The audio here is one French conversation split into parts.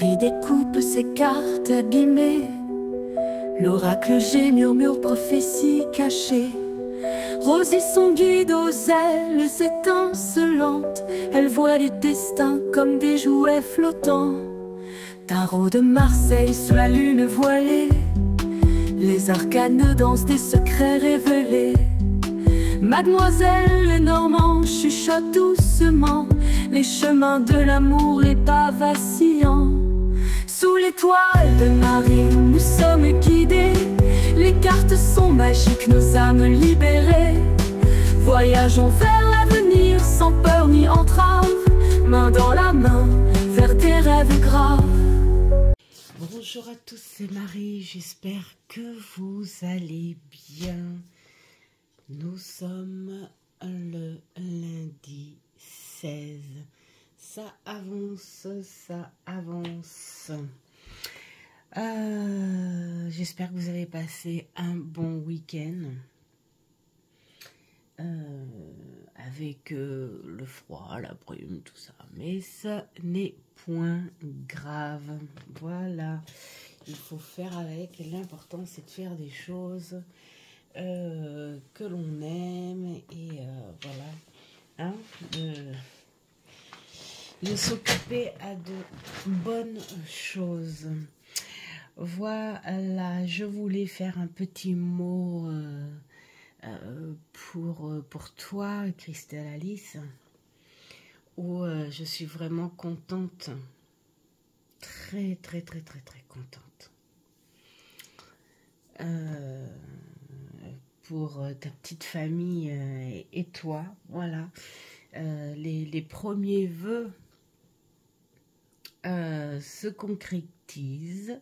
Marie découpe ses cartes abîmées. L'oracle G murmure prophétie cachée. Rosie son guide aux ailes étincelantes. Elle voit les destins comme des jouets flottants. Tarot de Marseille sous la lune voilée. Les arcanes dansent des secrets révélés. Mademoiselle Lenormand chuchote doucement les chemins de l'amour, les pas vacillants. Sous l'étoile de Marie, nous sommes guidés. Les cartes sont magiques, nos âmes libérées. Voyageons vers l'avenir sans peur ni entrave, main dans la main vers des rêves graves. Bonjour à tous, c'est Marie, j'espère que vous allez bien. Nous sommes le lundi 16. Ça avance, ça avance. J'espère que vous avez passé un bon week-end. Avec le froid, la brume, tout ça. Mais ça n'est point grave. Voilà. Il faut faire avec. L'important, c'est de faire des choses que l'on aime. Et voilà. Hein, de s'occuper à de bonnes choses. Voilà. Je voulais faire un petit mot pour toi, Christelle Alice, où je suis vraiment contente, très contente pour ta petite famille et toi. Voilà, les premiers vœux se concrétisent.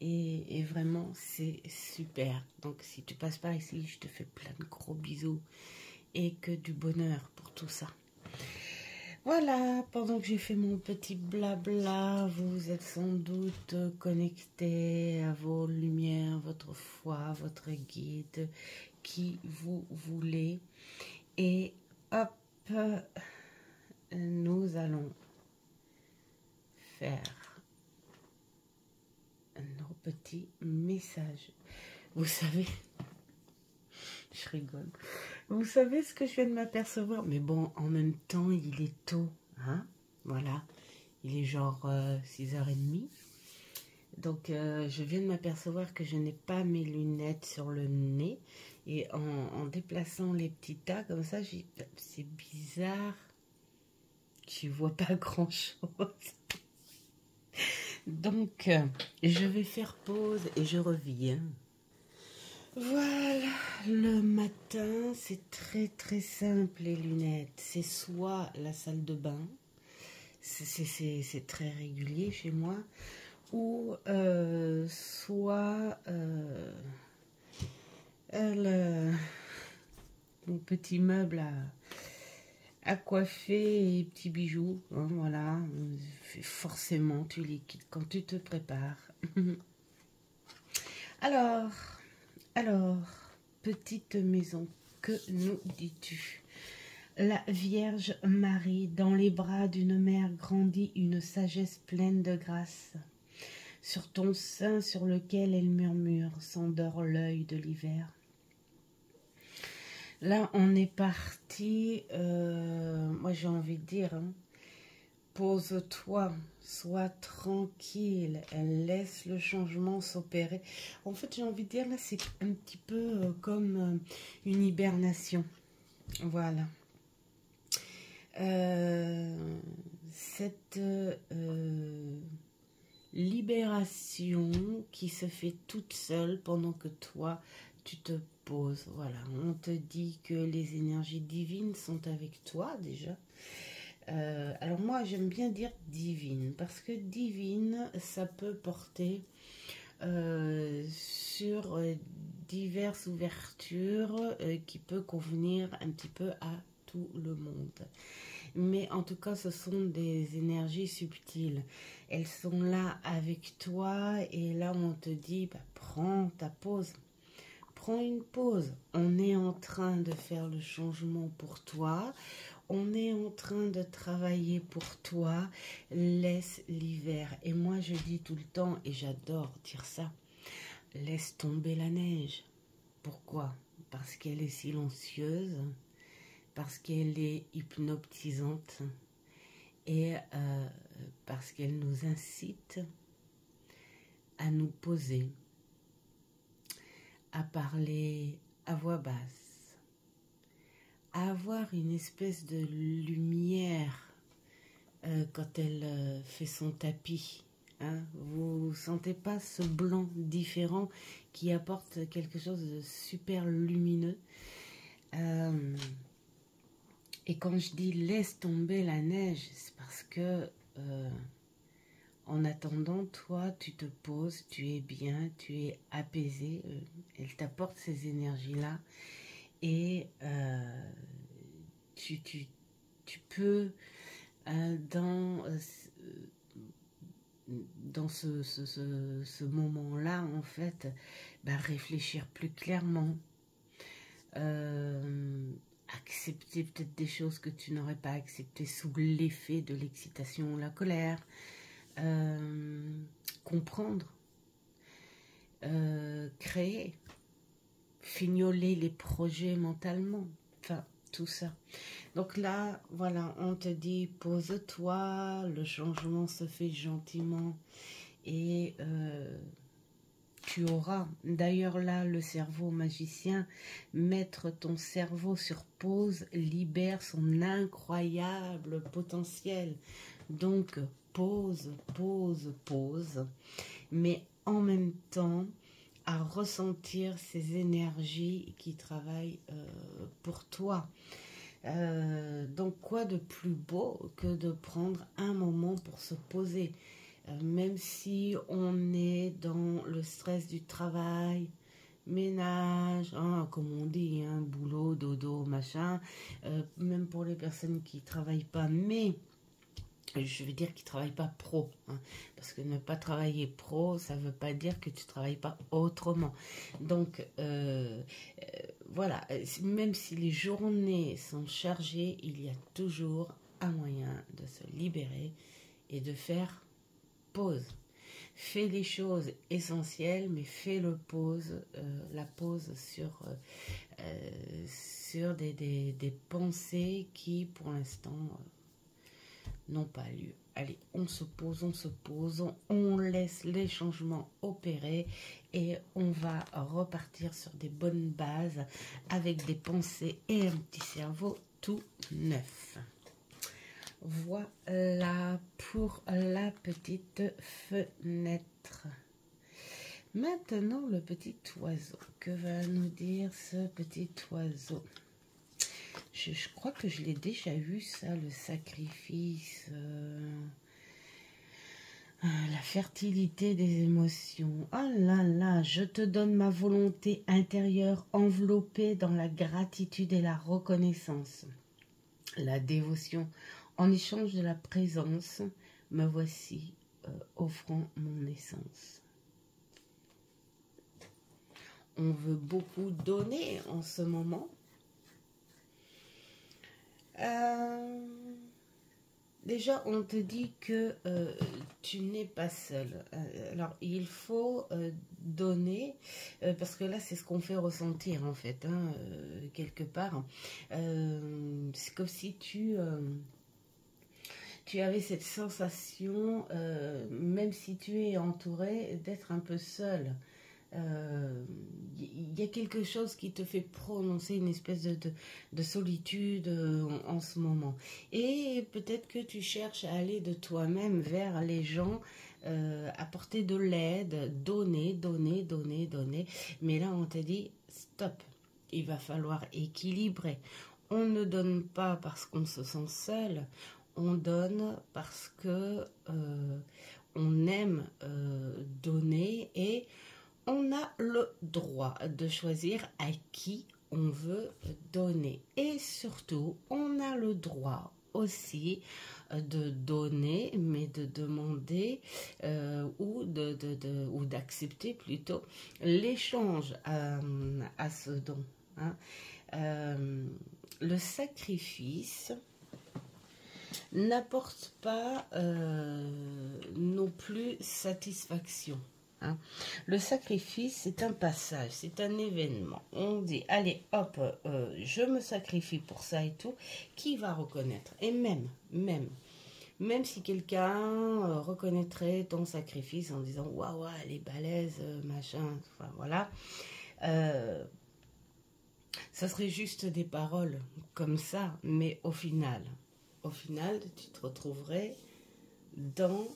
Et vraiment, c'est super. Donc, si tu passes par ici, je te fais plein de gros bisous. Et que du bonheur pour tout ça. Voilà, pendant que j'ai fait mon petit blabla, vous êtes sans doute connectés à vos lumières, votre foi, votre guide, qui vous voulez. Et hop, nous allons faire nos petits messages. Vous savez, je rigole. Vous savez ce que je viens de m'apercevoir? Mais bon, en même temps, il est tôt. Hein? Voilà. Il est genre 6h30. Donc, je viens de m'apercevoir que je n'ai pas mes lunettes sur le nez. Et en déplaçant les petits tas comme ça, c'est bizarre. Je vois pas grand-chose. Donc, je vais faire pause et je reviens. Voilà, le matin, c'est très simple les lunettes. C'est soit la salle de bain, c'est très régulier chez moi, ou soit mon petit meuble à coiffer et petits bijoux. Hein, voilà, forcément tu les quittes quand tu te prépares. Alors, petite maison, que nous dis-tu? La Vierge Marie, dans les bras d'une mère grandit une sagesse pleine de grâce. Sur ton sein sur lequel elle murmure, s'endort l'œil de l'hiver. Là, on est parti, moi j'ai envie de dire, hein, pose-toi, sois tranquille, elle laisse le changement s'opérer. En fait, j'ai envie de dire, là, c'est un petit peu comme une hibernation. Voilà. Cette libération qui se fait toute seule pendant que toi, tu te poses. Voilà, on te dit que les énergies divines sont avec toi déjà. Alors moi j'aime bien dire divine parce que divine ça peut porter sur diverses ouvertures qui peut convenir un petit peu à tout le monde, mais en tout cas ce sont des énergies subtiles, elles sont là avec toi et là on te dit bah, prends ta pause, prends une pause. On est en train de faire le changement pour toi. On est en train de travailler pour toi. Laisse l'hiver. Et moi, je dis tout le temps, et j'adore dire ça, laisse tomber la neige. Pourquoi? Parce qu'elle est silencieuse, parce qu'elle est hypnotisante et parce qu'elle nous incite à nous poser, à parler à voix basse, à avoir une espèce de lumière quand elle fait son tapis. Hein, vous sentez pas ce blanc différent qui apporte quelque chose de super lumineux. Et quand je dis laisse tomber la neige, c'est parce que en attendant, toi, tu te poses, tu es bien, tu es apaisé. Elle t'apporte ces énergies-là. Et tu peux, dans ce moment-là, en fait, réfléchir plus clairement. Accepter peut-être des choses que tu n'aurais pas acceptées sous l'effet de l'excitation ou la colère. Comprendre, créer, fignoler les projets mentalement, enfin tout ça. Donc là, voilà, on te dit pose-toi, le changement se fait gentiment et tu auras, d'ailleurs là, le cerveau magicien, mettre ton cerveau sur pause libère son incroyable potentiel. Donc pause, pause, pause, mais en même temps à ressentir ces énergies qui travaillent pour toi. Donc quoi de plus beau que de prendre un moment pour se poser, même si on est dans le stress du travail, ménage, hein, comme on dit, hein, boulot, dodo, machin, même pour les personnes qui ne travaillent pas, mais je veux dire qu'ils ne travaillent pas pro, hein, parce que ne pas travailler pro, ça ne veut pas dire que tu ne travailles pas autrement. Donc, voilà, même si les journées sont chargées, il y a toujours un moyen de se libérer et de faire pause. Fais les choses essentielles, mais fais la pause sur des pensées qui, pour l'instant, n'ont pas lieu. Allez, on se pose, on laisse les changements opérer et on va repartir sur des bonnes bases avec des pensées et un petit cerveau tout neuf. Voilà pour la petite fenêtre. Maintenant, le petit oiseau. Que va nous dire ce petit oiseau? Je crois que je l'ai déjà vu, ça, le sacrifice, la fertilité des émotions. Oh là là, je te donne ma volonté intérieure enveloppée dans la gratitude et la reconnaissance. La dévotion, en échange de la présence, me voici offrant mon essence. On veut beaucoup donner en ce moment. Déjà, on te dit que tu n'es pas seul. Alors, il faut donner, parce que là, c'est ce qu'on fait ressentir, en fait, hein, quelque part. C'est comme si tu avais cette sensation, même si tu es entouré, d'être un peu seul. Il y a quelque chose qui te fait prononcer une espèce de solitude en ce moment. Et peut-être que tu cherches à aller de toi-même vers les gens, apporter de l'aide, donner. Mais là, on te dit, stop, il va falloir équilibrer. On ne donne pas parce qu'on se sent seul, on donne parce que on aime donner et on a le droit de choisir à qui on veut donner. Et surtout, on a le droit aussi de donner, mais de demander ou d'accepter plutôt l'échange à ce don. Hein. Le sacrifice n'apporte pas non plus satisfaction. Hein. Le sacrifice, c'est un passage, c'est un événement. On dit, allez, hop, je me sacrifie pour ça et tout. Qui va reconnaître? Et même si quelqu'un reconnaîtrait ton sacrifice en disant, waouh, elle est balèze, machin, enfin, voilà. Ça serait juste des paroles comme ça, mais au final, tu te retrouverais dans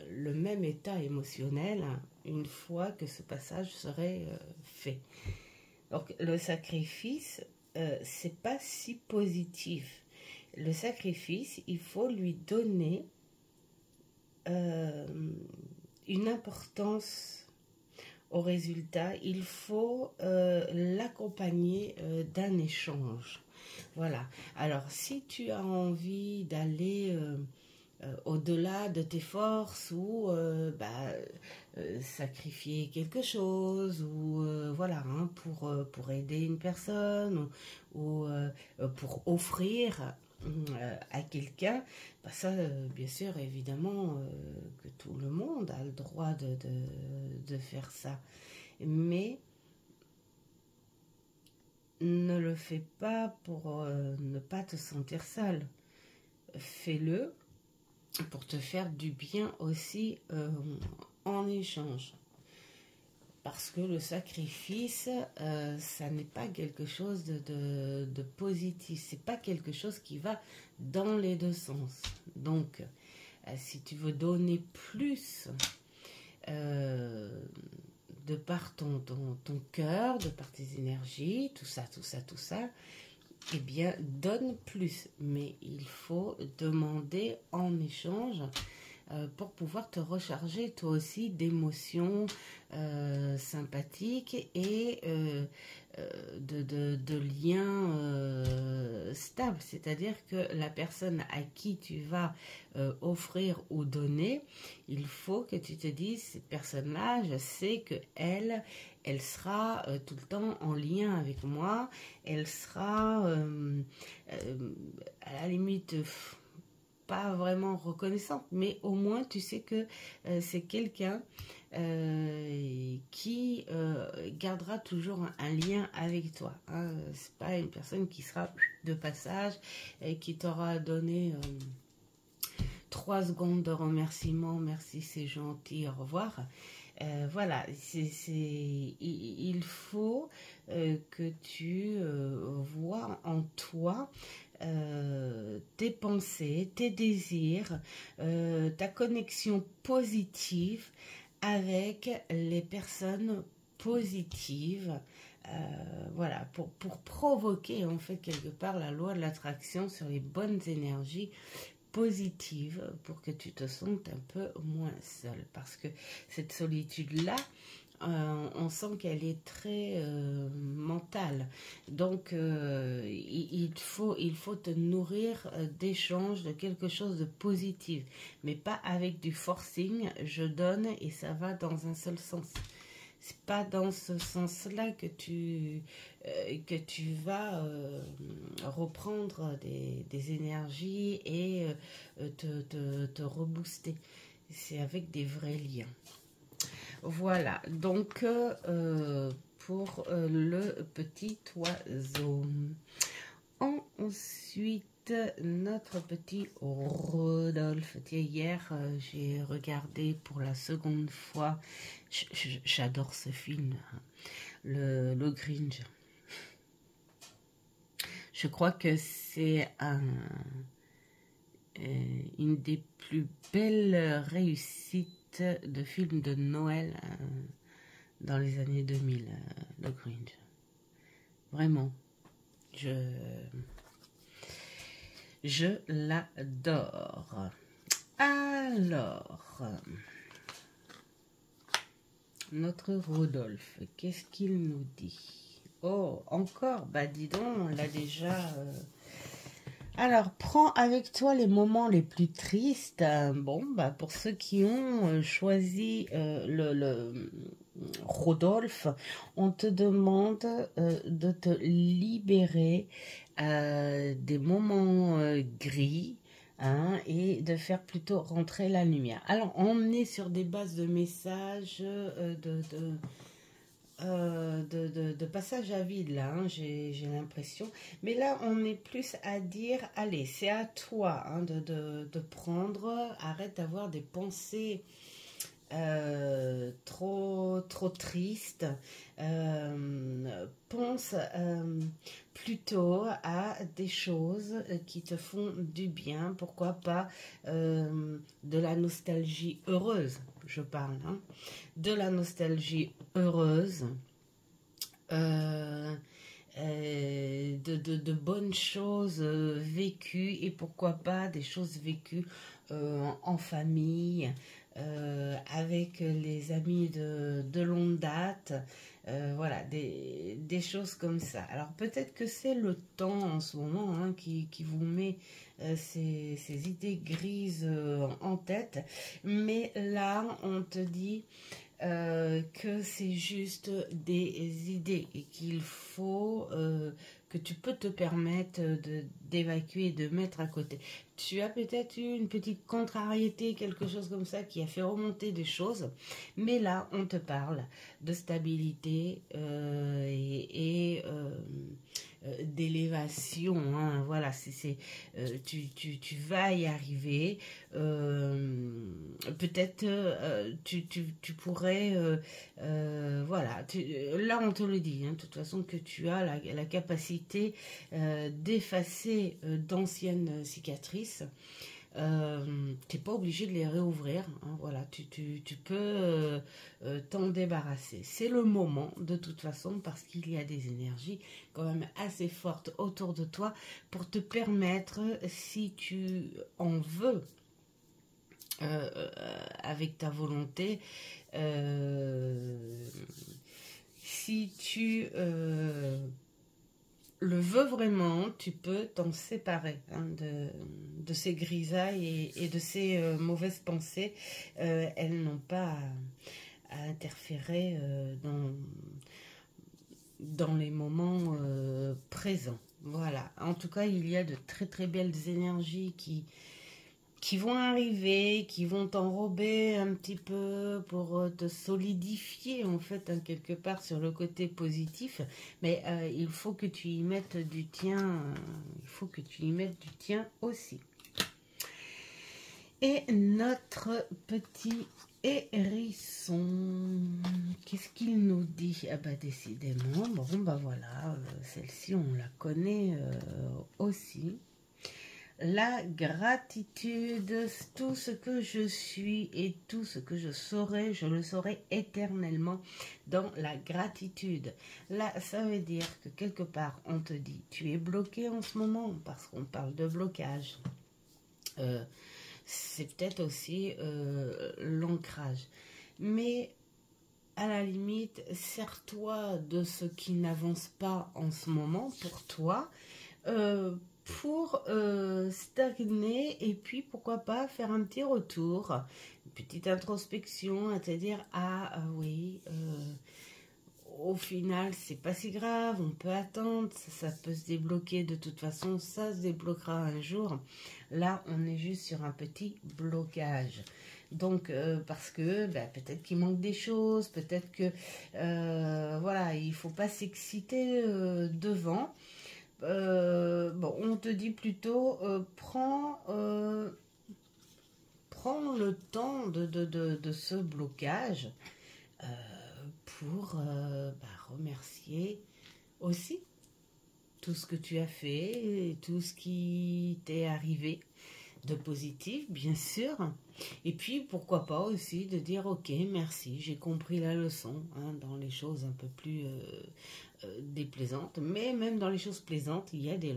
le même état émotionnel une fois que ce passage serait fait. Donc le sacrifice, c'est pas si positif. Le sacrifice, il faut lui donner une importance au résultat. Il faut l'accompagner d'un échange. Voilà. Alors, si tu as envie d'aller au-delà de tes forces ou sacrifier quelque chose ou voilà, hein, pour aider une personne ou pour offrir à quelqu'un, bah ça, bien sûr, évidemment, que tout le monde a le droit de faire ça. Mais ne le fais pas pour ne pas te sentir seul. Fais-le pour te faire du bien aussi en échange. Parce que le sacrifice, ça n'est pas quelque chose de positif. C'est pas quelque chose qui va dans les deux sens. Donc, si tu veux donner plus de par ton cœur, de par tes énergies, tout ça, eh bien, donne plus. Mais il faut demander en échange pour pouvoir te recharger toi aussi d'émotions sympathiques et de liens stables. C'est-à-dire que la personne à qui tu vas offrir ou donner, il faut que tu te dises, cette personne-là, je sais qu'elle sera tout le temps en lien avec moi, elle sera à la limite pas vraiment reconnaissante, mais au moins tu sais que c'est quelqu'un qui gardera toujours un lien avec toi. Hein. C'est pas une personne qui sera de passage et qui t'aura donné 3 secondes de remerciement, merci, c'est gentil, au revoir. Voilà, il faut que tu vois en toi tes pensées, tes désirs, ta connexion positive avec les personnes positives. Voilà, pour provoquer en fait quelque part la loi de l'attraction sur les bonnes énergies positive pour que tu te sentes un peu moins seul, parce que cette solitude-là, on sent qu'elle est très mentale. Donc, il faut te nourrir d'échanges, de quelque chose de positif, mais pas avec du forcing, je donne et ça va dans un seul sens. C'est pas dans ce sens-là que tu vas reprendre des énergies et te rebooster. C'est avec des vrais liens. Voilà, donc pour le petit oiseau. Ensuite, notre petit Rodolphe. Hier, j'ai regardé pour la seconde fois. J'adore ce film, hein, le Grinch. Je crois que c'est une des plus belles réussites de films de Noël dans les années 2000, le Grinch. Vraiment, je l'adore. Alors, notre Rodolphe, qu'est-ce qu'il nous dit? Oh, encore, bah dis donc, on l'a déjà Alors, prends avec toi les moments les plus tristes. Bon, bah, pour ceux qui ont choisi le Rodolphe, on te demande de te libérer des moments gris. Hein, et de faire plutôt rentrer la lumière. Alors, on est sur des bases de messages de passage à vide là, hein, j'ai l'impression. Mais là, on est plus à dire, allez, c'est à toi hein, de prendre, arrête d'avoir des pensées trop triste. Pense plutôt à des choses qui te font du bien. Pourquoi pas de la nostalgie heureuse, je parle. Hein, de la nostalgie heureuse. Euh, de bonnes choses vécues et pourquoi pas des choses vécues en famille, avec les amis de longue date, voilà, des choses comme ça. Alors peut-être que c'est le temps en ce moment hein, qui vous met ces idées grises en tête, mais là on te dit que c'est juste des idées et qu'il faut que tu peux te permettre d'évacuer, de mettre à côté. Tu as peut-être eu une petite contrariété, quelque chose comme ça qui a fait remonter des choses, mais là on te parle de stabilité d'élévation, hein, voilà, tu vas y arriver. Peut-être tu pourrais, voilà, là on te le dit, hein, de toute façon que tu as la capacité d'effacer d'anciennes cicatrices. Tu n'es pas obligé de les réouvrir, hein, voilà, tu peux t'en débarrasser. C'est le moment de toute façon parce qu'il y a des énergies quand même assez fortes autour de toi pour te permettre, si tu en veux, avec ta volonté, si tu le veux vraiment, tu peux t'en séparer hein, de ces grisailles et de ces mauvaises pensées. Elles n'ont pas à interférer dans les moments présents. Voilà. En tout cas, il y a de très très belles énergies qui vont arriver, qui vont t'enrober un petit peu pour te solidifier en fait hein, quelque part sur le côté positif, mais il faut que tu y mettes du tien, il faut que tu y mettes du tien aussi. Et notre petit hérisson, qu'est-ce qu'il nous dit? Ah bah décidément, bon bah voilà, celle-ci on la connaît aussi. La gratitude, tout ce que je suis et tout ce que je saurai, je le saurai éternellement dans la gratitude. Là, ça veut dire que quelque part, on te dit, tu es bloqué en ce moment, parce qu'on parle de blocage. C'est peut-être aussi l'ancrage. Mais à la limite, sers-toi de ce qui n'avance pas en ce moment pour toi, pour stagner et puis pourquoi pas faire un petit retour, une petite introspection à te dire ah oui, au final c'est pas si grave, on peut attendre, ça peut se débloquer de toute façon, ça se débloquera un jour. Là on est juste sur un petit blocage. Donc parce que bah, peut-être qu'il manque des choses, peut-être que voilà, il faut pas s'exciter devant. Bon, on te dit plutôt prends le temps de ce blocage pour remercier aussi tout ce que tu as fait, et tout ce qui t'est arrivé de positif, bien sûr. Et puis, pourquoi pas aussi de dire, ok, merci, j'ai compris la leçon, hein, dans les choses un peu plus déplaisantes. Mais même dans les choses plaisantes, il y a des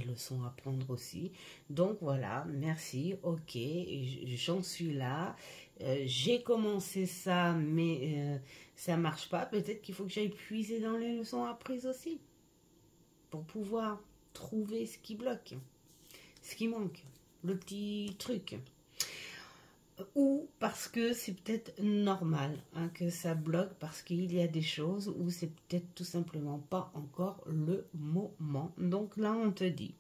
leçons à prendre aussi. Donc voilà, merci, ok, j'en suis là. J'ai commencé ça, mais ça marche pas. Peut-être qu'il faut que j'aille puiser dans les leçons apprises aussi pour pouvoir trouver ce qui bloque. ce qui manque, le petit truc. Ou parce que c'est peut-être normal hein, que ça bloque, parce qu'il y a des choses où c'est peut-être tout simplement pas encore le moment. Donc là, on te dit,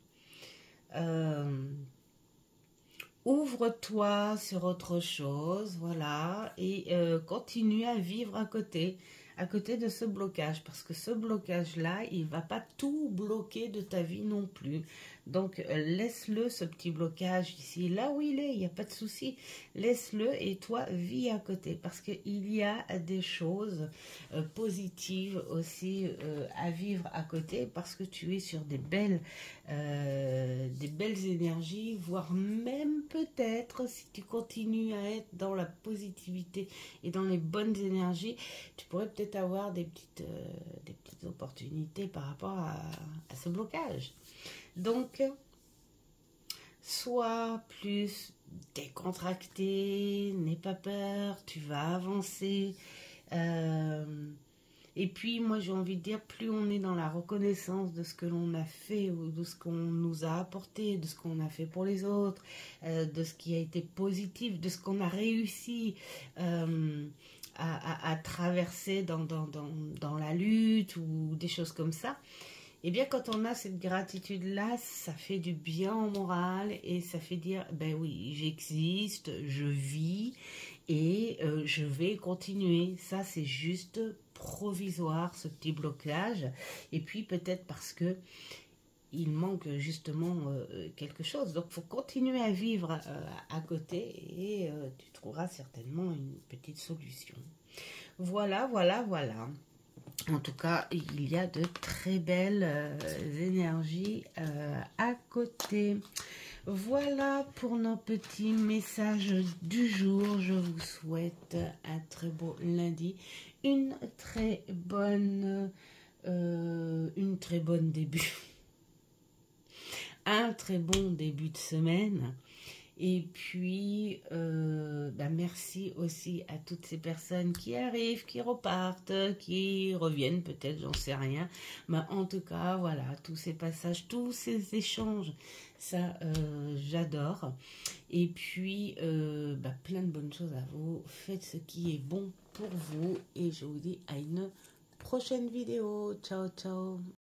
ouvre-toi sur autre chose, voilà, et continue à vivre à côté de ce blocage, parce que ce blocage-là, il va pas tout bloquer de ta vie non plus. Donc, laisse-le, ce petit blocage ici, là où il n'y a pas de souci. Laisse-le et toi, vis à côté. Parce qu'il y a des choses positives aussi à vivre à côté, parce que tu es sur des belles énergies, voire même peut-être, si tu continues à être dans la positivité et dans les bonnes énergies, tu pourrais peut-être avoir des petites opportunités par rapport à ce blocage. Donc, sois plus décontracté, n'aie pas peur, tu vas avancer. Et puis, moi, j'ai envie de dire, plus on est dans la reconnaissance de ce que l'on a fait, ou de ce qu'on nous a apporté, de ce qu'on a fait pour les autres, de ce qui a été positif, de ce qu'on a réussi à traverser dans la lutte, ou des choses comme ça. Eh bien, quand on a cette gratitude-là, ça fait du bien au moral et ça fait dire, ben oui, j'existe, je vis et je vais continuer. Ça, c'est juste provisoire, ce petit blocage. Et puis, peut-être parce que il manque justement quelque chose. Donc, il faut continuer à vivre à côté et tu trouveras certainement une petite solution. Voilà, voilà, voilà. En tout cas, il y a de très belles énergies à côté. Voilà pour nos petits messages du jour. Je vous souhaite un très beau lundi, une très bonne début, un très bon début de semaine. Et puis, merci aussi à toutes ces personnes qui arrivent, qui repartent, qui reviennent peut-être, j'en sais rien. Mais en tout cas, voilà, tous ces passages, tous ces échanges, ça, j'adore. Et puis, plein de bonnes choses à vous. Faites ce qui est bon pour vous. Et je vous dis à une prochaine vidéo. Ciao, ciao.